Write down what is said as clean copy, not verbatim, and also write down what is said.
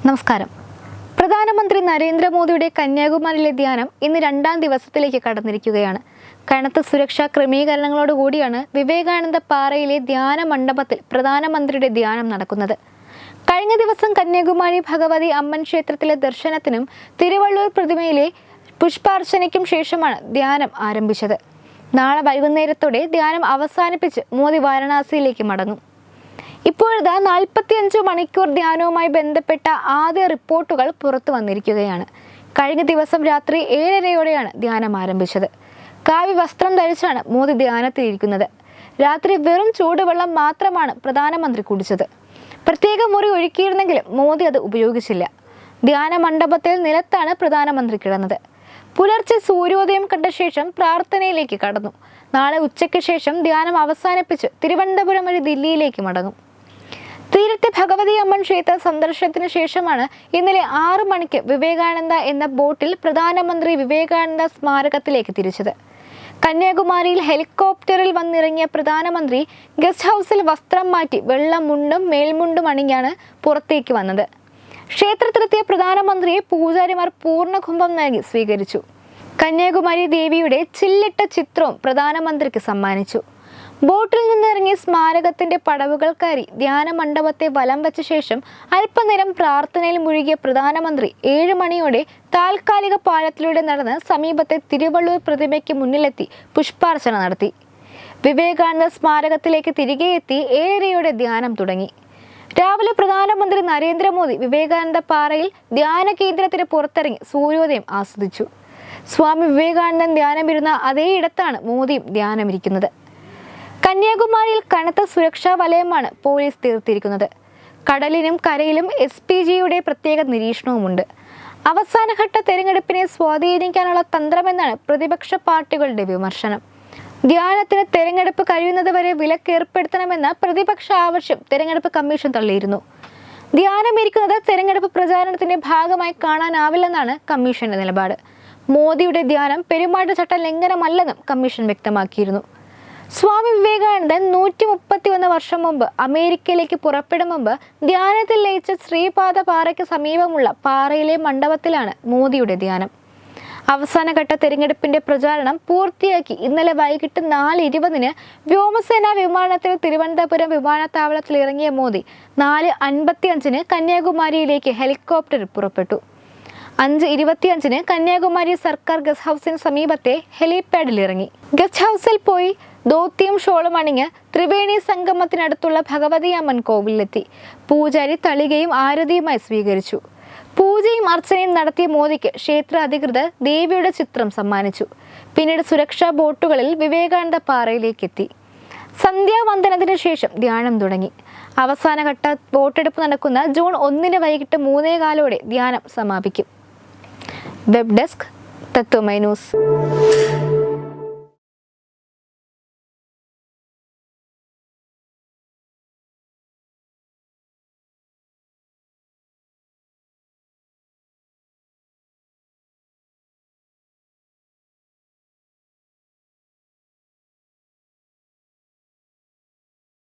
നമസ്കാരം. പ്രധാനമന്ത്രി നരേന്ദ്രമോദിയുടെ കന്യാകുമാരിയിലെ ധ്യാനം ഇന്ന് രണ്ടാം ദിവസത്തിലേക്ക് കടന്നിരിക്കുകയാണ്. കനത്ത സുരക്ഷാ ക്രമീകരണങ്ങളോടുകൂടിയാണ് വിവേകാനന്ദ പാറയിലെ ധ്യാന മണ്ഡപത്തിൽ പ്രധാനമന്ത്രിയുടെ ധ്യാനം നടക്കുന്നത്. കഴിഞ്ഞ ദിവസം കന്യാകുമാരി ഭഗവതി അമ്മൻ ക്ഷേത്രത്തിലെ ദർശനത്തിനും തിരുവള്ളൂർ പ്രതിമയിലെ പുഷ്പാർച്ചനയ്ക്കും ശേഷമാണ് ധ്യാനം ആരംഭിച്ചത്. നാളെ വൈകുന്നേരത്തോടെ ധ്യാനം അവസാനിപ്പിച്ച് മോദി വാരണാസിയിലേക്ക് മടങ്ങും. ഇപ്പോഴത്തെ 45 മണിക്കൂർ ധ്യാനവുമായി ബന്ധപ്പെട്ട ആദ്യ റിപ്പോർട്ടുകൾ പുറത്തു വന്നിരിക്കുകയാണ്. കഴിഞ്ഞ ദിവസം രാത്രി 7:30യോടെയാണ് ധ്യാനം ആരംഭിച്ചത്. കാവ്യ വസ്ത്രം ധരിച്ചാണ് മോദി ധ്യാനത്തിലിരിക്കുന്നത്. രാത്രി വെറും ചൂടുവെള്ളം മാത്രമാണ് പ്രധാനമന്ത്രി കുടിച്ചത്. പ്രത്യേക മുറി ഒരുക്കിയിരുന്നെങ്കിലും മോദി അത് ഉപയോഗിച്ചില്ല. ധ്യാന മണ്ഡപത്തിൽ നിലത്താണ് പ്രധാനമന്ത്രി കിടന്നത്. പുലർച്ചെ സൂര്യോദയം കണ്ട ശേഷം പ്രാർത്ഥനയിലേക്ക് കടന്നു. നാളെ ഉച്ചയ്ക്ക് ശേഷം ധ്യാനം അവസാനിപ്പിച്ച് തിരുവനന്തപുരം വഴി ദില്ലിയിലേക്ക് മടങ്ങും. തീരത്തെ ഭഗവതി അമ്മൻ ക്ഷേത്ര സന്ദർശനത്തിന് ശേഷമാണ് ഇന്നലെ 6 മണിക്ക് വിവേകാനന്ദ എന്ന ബോട്ടിൽ പ്രധാനമന്ത്രി വിവേകാനന്ദ സ്മാരകത്തിലേക്ക് തിരിച്ചത്. കന്യാകുമാരിയിൽ ഹെലികോപ്റ്ററിൽ വന്നിറങ്ങിയ പ്രധാനമന്ത്രി ഗസ്റ്റ് ഹൗസിൽ വസ്ത്രം മാറ്റി വെള്ള മുണ്ടും മേൽമുണ്ടും അണിഞ്ഞാണ് പുറത്തേക്ക് വന്നത്. ക്ഷേത്രത്തിലെത്തിയ പ്രധാനമന്ത്രിയെ പൂജാരിമാർ പൂർണ്ണകുംഭം നൽകി സ്വീകരിച്ചു. കന്യാകുമാരി ദേവിയുടെ ചില്ലിട്ട ചിത്രവും പ്രധാനമന്ത്രിക്ക് സമ്മാനിച്ചു. ബോട്ടിൽ നിന്നിറങ്ങിയ സ്മാരകത്തിന്റെ പടവുകൾ കയറി ധ്യാന മണ്ഡപത്തെ വലം വെച്ച ശേഷം അല്പനേരം പ്രാർത്ഥനയിൽ മുഴുകിയ പ്രധാനമന്ത്രി 7 മണിയോടെ താൽക്കാലിക പാലത്തിലൂടെ നടന്ന് സമീപത്തെ തിരുവള്ളൂർ പ്രതിമയ്ക്ക് മുന്നിലെത്തി പുഷ്പാർച്ചന നടത്തി. വിവേകാനന്ദ സ്മാരകത്തിലേക്ക് തിരികെ എത്തി 7:30യോടെ ധ്യാനം തുടങ്ങി. രാവിലെ പ്രധാനമന്ത്രി നരേന്ദ്രമോദി വിവേകാനന്ദ പാറയിൽ ധ്യാന കേന്ദ്രത്തിന് പുറത്തിറങ്ങി സൂര്യോദയം ആസ്വദിച്ചു. സ്വാമി വിവേകാനന്ദൻ ധ്യാനമിരുന്ന അതേ ഇടത്താണ് മോദിയും ധ്യാനമിരിക്കുന്നത്. കന്യാകുമാരിയിൽ കനത്ത സുരക്ഷാ വലയമാണ് പോലീസ് തീർത്തിരിക്കുന്നത്. കടലിനും കരയിലും SPGയുടെ പ്രത്യേക നിരീക്ഷണവുമുണ്ട്. അവസാനഘട്ട തെരഞ്ഞെടുപ്പിനെ സ്വാധീനിക്കാനുള്ള തന്ത്രമെന്നാണ് പ്രതിപക്ഷ പാർട്ടികളുടെ വിമർശനം. ധ്യാനത്തിന് തെരഞ്ഞെടുപ്പ് കഴിയുന്നതുവരെ വിലക്കേർപ്പെടുത്തണമെന്ന പ്രതിപക്ഷ ആവശ്യം തെരഞ്ഞെടുപ്പ് കമ്മീഷൻ തള്ളിയിരുന്നു. ധ്യാനമിരിക്കുന്നത് തെരഞ്ഞെടുപ്പ് പ്രചാരണത്തിന്റെ ഭാഗമായി കാണാനാവില്ലെന്നാണ് കമ്മീഷന്റെ നിലപാട്. മോദിയുടെ ധ്യാനം പെരുമാറ്റച്ചട്ട ലംഘനമല്ലെന്നും കമ്മീഷൻ വ്യക്തമാക്കിയിരുന്നു. സ്വാമി വിവേകാനന്ദൻ 131 വർഷം മുമ്പ് അമേരിക്കയിലേക്ക് പുറപ്പെടും മുമ്പ് ധ്യാനത്തിൽ ലയിച്ച ശ്രീപാദ പാറയ്ക്ക് സമീപമുള്ള പാറയിലെ മണ്ഡപത്തിലാണ് മോദിയുടെ ധ്യാനം. അവസാനഘട്ട തെരഞ്ഞെടുപ്പിന്റെ പ്രചാരണം പൂർത്തിയാക്കി ഇന്നലെ വൈകിട്ട് 4:20 വ്യോമസേനാ വിമാനത്തിൽ തിരുവനന്തപുരം വിമാനത്താവളത്തിൽ ഇറങ്ങിയ മോദി 4:55 കന്യാകുമാരിയിലേക്ക് ഹെലികോപ്റ്ററിൽ പുറപ്പെട്ടു. 5:25 കന്യാകുമാരി സർക്കാർ ഗസ്റ്റ് ഹൗസിന് സമീപത്തെ ഹെലിപാഡിൽ ഇറങ്ങി. ഗസ്റ്റ് ഹൗസിൽ പോയി ധോത്തിയും ഷോളും അണിഞ്ഞ് ത്രിവേണി സംഗമത്തിനടുത്തുള്ള ഭഗവതി അമ്മൻ കോവിലെത്തി. പൂജാരി തളികയും ആരതിയുമായി സ്വീകരിച്ചു. പൂജയും അർച്ചനയും നടത്തിയ മോദിക്ക് ക്ഷേത്ര അധികൃതർ ദേവിയുടെ ചിത്രം സമ്മാനിച്ചു. പിന്നീട് സുരക്ഷാ ബോട്ടുകളിൽ വിവേകാനന്ദ പാറയിലേക്ക് എത്തി. സന്ധ്യാവന്ദനത്തിന് ശേഷം ധ്യാനം തുടങ്ങി. അവസാനഘട്ട വോട്ടെടുപ്പ് നടക്കുന്ന ജൂൺ 1 വൈകിട്ട് 3:15 ധ്യാനം സമാപിക്കും. വെബ് ഡെസ്ക് തത്വമൈ ന്യൂസ്.